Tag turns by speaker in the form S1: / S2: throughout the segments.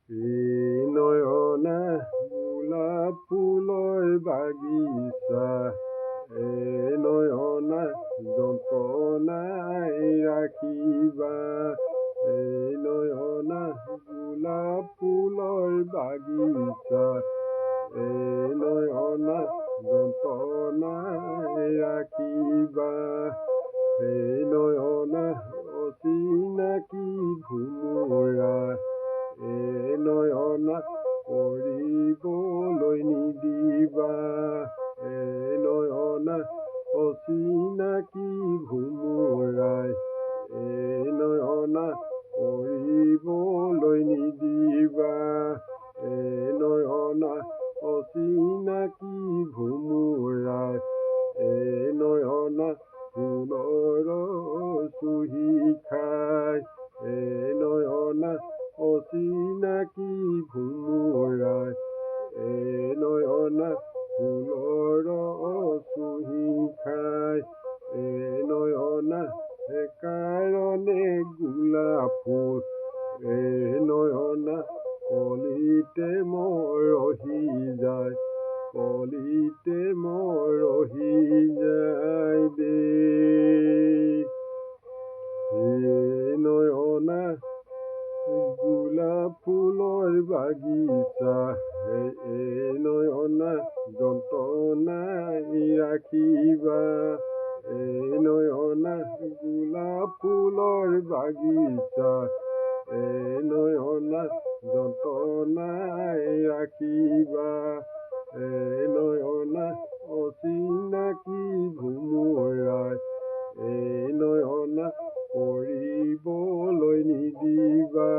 S1: এই নয়না গোলাপ ফুলৰ বাগিচা, এই নয়না যতনাই ৰাখিবা। এই নয়না গোলাপ ফুলৰ বাগিচা, এই নয়না যতনাই ৰাখিবা। এই নয়না অচিনাকি ভোমোৰা, এই নয়না কৰিবলৈ নিদিবা। এই নয়না অচিনাকি ভোমোৰাই, এই নয়না কৰিবলৈ নিদিবা। এই নয়না অচিনাকি ভোমোৰাই, এই নয়না ফুলৰ চুহি খায়। এই নয়না অচিনাকি ভোমোৰাই, এই নয়না ফুলৰ চুহি খায়। এই নয়না সেইকাৰণে গোলাপ ফুল, এই নয়না কলিতে মৰহি যায়, কলিতে মৰহি যায় দেই। এই নয়না গোলাপ ফুলৰ বাগিচা, এই নয়না যতনাই ৰাখিবা। এই নয়না গোলাপ ফুলৰ বাগিচা, এই নয়না যতনাই ৰাখিবা। এই নয়না অচিনাকি ভোমোৰাই, এই নয়না কৰিবলৈ নিদিবা।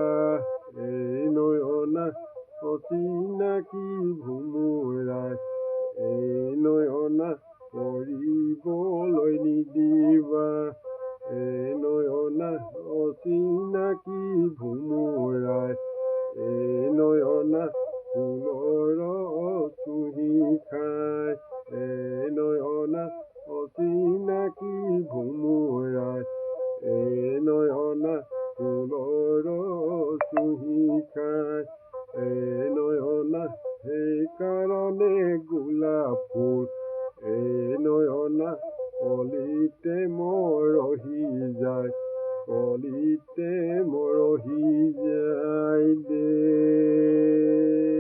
S1: এই নয়না অচিনাকি ভোমোৰাই, এই নয়না কৰিবলৈ নিদিবা। এই নয়না অচিনাকি ভোমোৰাই, এই নয়না ফুলৰ চুহি খায়। এই নয়না অচিনাকি ভোমোৰাই, এই নয়না ফুলৰ চুহি খায়। এই নয়না সেইকাৰণে গোলাপ ফুল, এই নয়না কলিতে মৰহি যায়, কলিতে মৰহি যায় দেই।